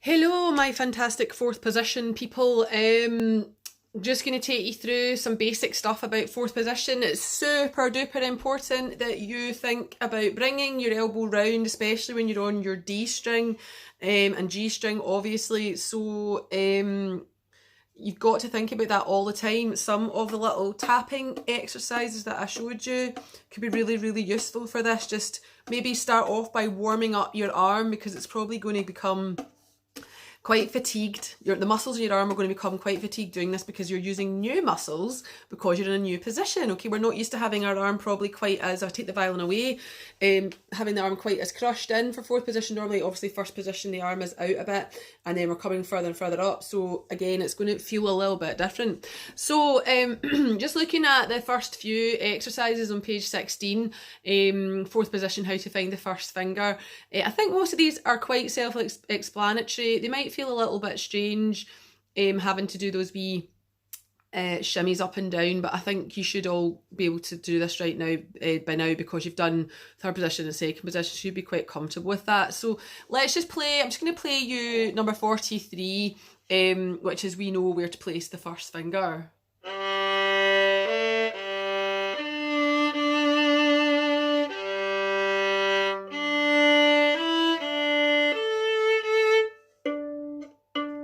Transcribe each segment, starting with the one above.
Hello, my fantastic fourth position people. Just going to take you through some basic stuff about fourth position. It's super duper important that you think about bringing your elbow round, especially when you're on your D string and G string, obviously. So you've got to think about that all the time. Some of the little tapping exercises that I showed you could be really, really useful for this. Just maybe start off by warming up your arm because it's probably going to become quite fatigued. The muscles in your arm are going to become quite fatigued doing this because you're using new muscles because you're in a new position. Okay, we're not used to having our arm probably quite as, I'll take the violin away, having the arm quite as crushed in for fourth position. Normally, obviously, first position, the arm is out a bit and then we're coming further and further up. So again, it's going to feel a little bit different. So just looking at the first few exercises on page 16, fourth position, how to find the first finger. I think most of these are quite self-explanatory. They might feel a little bit strange having to do those wee shimmies up and down, but I think you should all be able to do this right now by now because you've done third position and second position, so you'd be quite comfortable with that. So let's just play. I'm just going to play you number 43, which is we know where to place the first finger.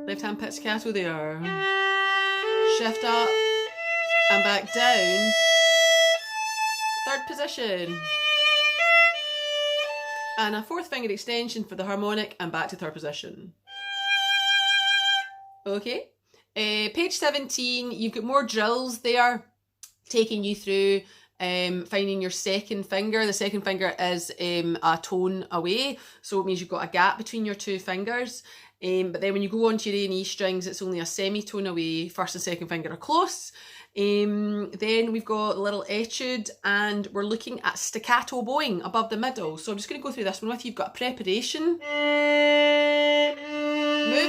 Left hand pizzicato there. Shift up and back down. Third position. And a fourth finger extension for the harmonic and back to third position. Okay. Page 17, you've got more drills there taking you through finding your second finger. The second finger is a tone away, so it means you've got a gap between your two fingers. But then when you go onto your A and E strings, it's only a semitone away. First and second finger are close. Then we've got a little etude and we're looking at staccato bowing above the middle. So I'm just going to go through this one with you. You've got a preparation. Move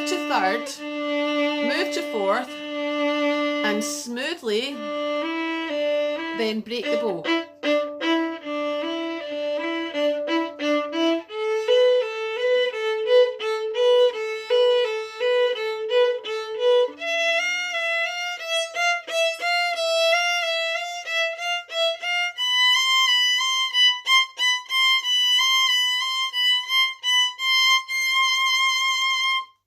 to third. Move to fourth. And smoothly then break the bow.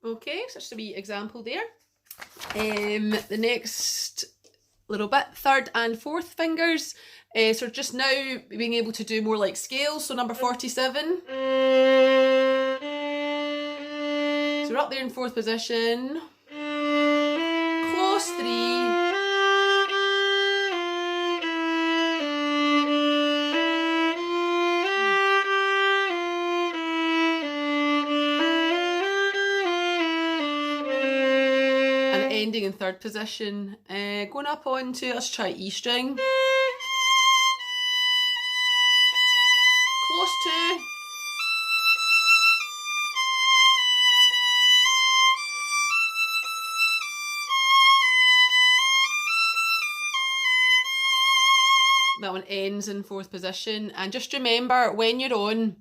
Okay, so just a wee example there. The next little bit, third and fourth fingers. So just now being able to do more like scales. So number 47. So we're up there in fourth position. Close 3. Ending in third position, going up onto, let's try E string, close to, that one ends in fourth position. And just remember when you're on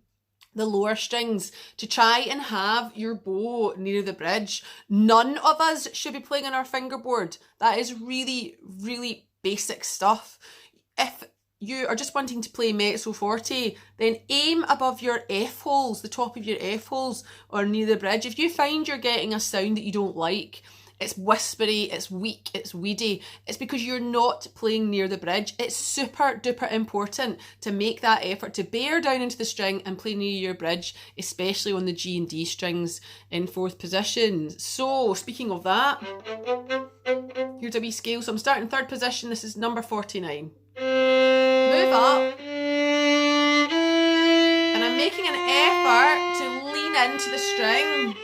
the lower strings to try and have your bow near the bridge. None of us should be playing on our fingerboard. That is really, really basic stuff. If you are just wanting to play mezzo forte, then aim above your F holes, the top of your F holes, or near the bridge. If you find you're getting a sound that you don't like, it's whispery, it's weak, it's weedy, it's because you're not playing near the bridge. It's super duper important to make that effort to bear down into the string and play near your bridge, especially on the G and D strings in fourth position. So speaking of that, here's a wee scale. So I'm starting third position. This is number 49. Move up. And I'm making an effort to lean into the string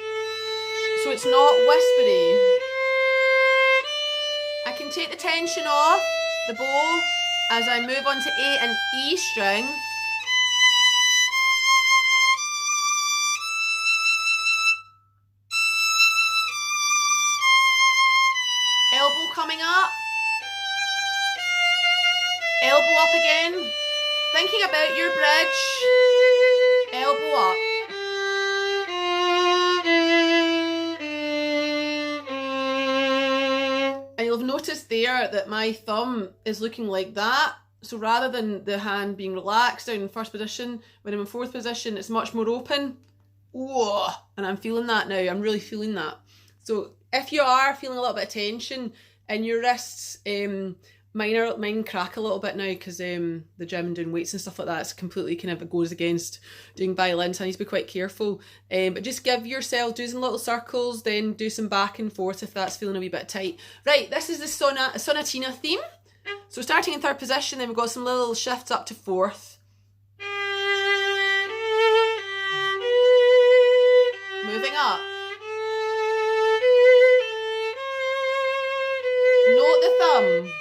so it's not whispery. I can take the tension off the bow as I move on to A and E string. Elbow coming up. Elbow up again. Thinking about your bridge. Elbow up. notice there that my thumb is looking like that. So rather than the hand being relaxed down in first position, when I'm in fourth position, it's much more open. Whoa, and I'm feeling that now. I'm really feeling that. So if you are feeling a little bit of tension in your wrists, mine crack a little bit now because the gym and doing weights and stuff like that, it's completely kind of goes against doing violin, so I need to be quite careful. But just give yourself, do some little circles, then do some back and forth if that's feeling a wee bit tight. Right, this is the sonatina theme. So starting in third position, then we've got some little shifts up to fourth. Moving up. Note the thumb.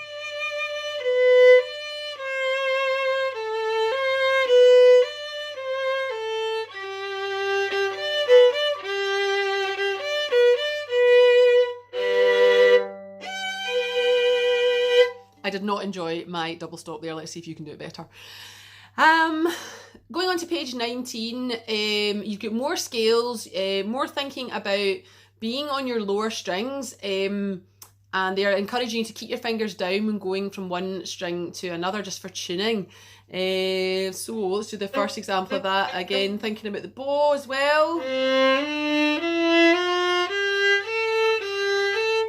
I did not enjoy my double stop there. Let's see if you can do it better. Going on to page 19, you've got more scales, more thinking about being on your lower strings, and they're encouraging you to keep your fingers down when going from one string to another just for tuning. So let's do the first example of that. Again, thinking about the bow as well.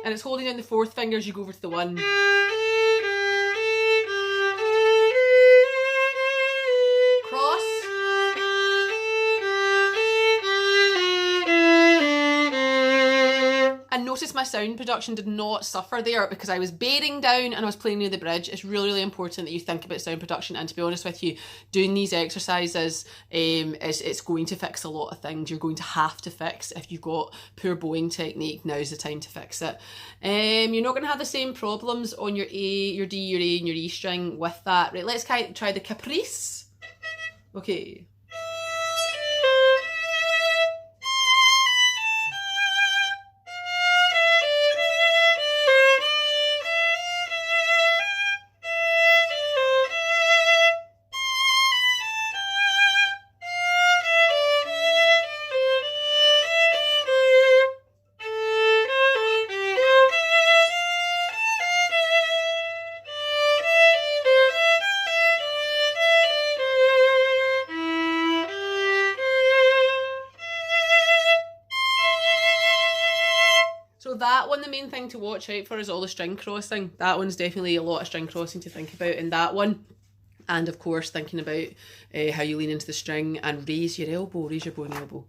And it's holding down the fourth finger as you go over to the one. Notice my sound production did not suffer there because I was bearing down and I was playing near the bridge. It's really, really important that you think about sound production, and to be honest with you, doing these exercises, it's going to fix a lot of things you're going to have to fix. If you've got poor bowing technique, now's the time to fix it. You're not going to have the same problems on your A, your D, your A and your E string with that. Right, let's try the caprice. Okay. So that one, the main thing to watch out for is all the string crossing. That one's definitely a lot of string crossing to think about in that one. And of course, thinking about how you lean into the string and raise your elbow, raise your bowing elbow.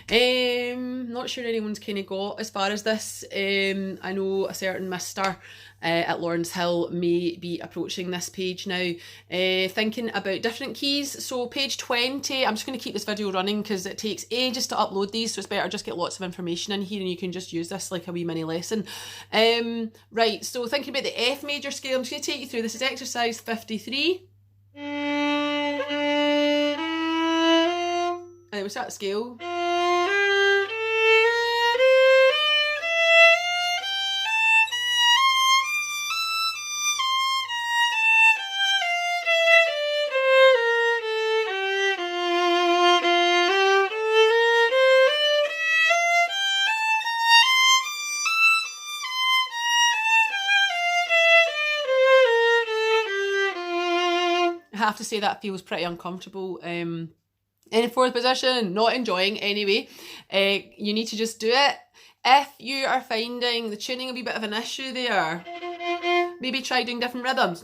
Not sure anyone's kind of got as far as this. I know a certain mister at Lawrence Hill may be approaching this page now, thinking about different keys. So page 20, I'm just going to keep this video running because it takes ages to upload these, so it's better just get lots of information in here and you can just use this like a wee mini lesson. Right, so thinking about the F major scale, I'm just going to take you through. This is exercise 53. And then we start the scale. I have to say that feels pretty uncomfortable. In fourth position, not enjoying anyway. You need to just do it. If you are finding the tuning a wee bit of an issue there, maybe try doing different rhythms.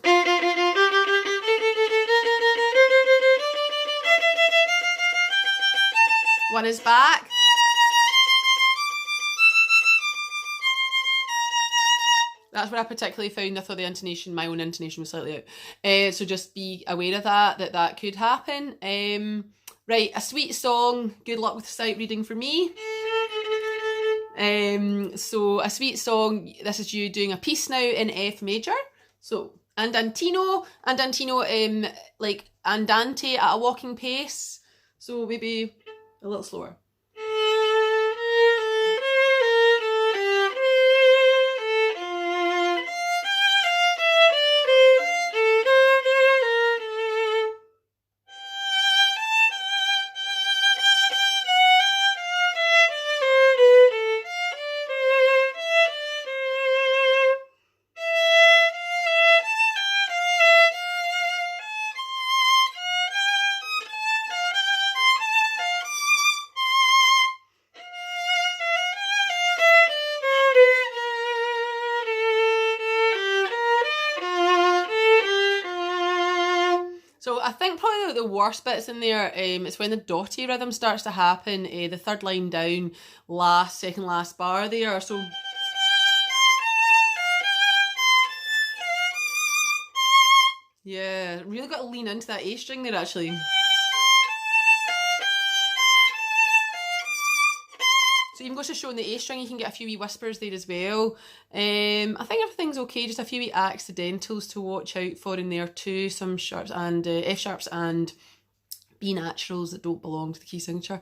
One is back. That's where I particularly found I thought the intonation, my own intonation was slightly out. So just be aware of that could happen. Right, a sweet song. Good luck with the sight reading for me. So a sweet song, this is you doing a piece now in F major. So andantino, like andante at a walking pace. So maybe a little slower. the worst bits in there. It's when the dotty rhythm starts to happen. The third line down, second last bar there. So yeah, really got to lean into that A string there actually. So even goes to show in the A string you can get a few wee whispers there as well. I think everything's okay, just a few wee accidentals to watch out for in there too. Some sharps and F sharps and B naturals that don't belong to the key signature.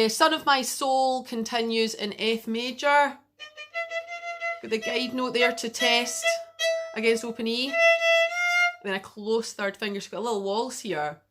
Son of My Soul continues in F major. Got the guide note there to test against open E. Then a close third finger, so we've got a little waltz here.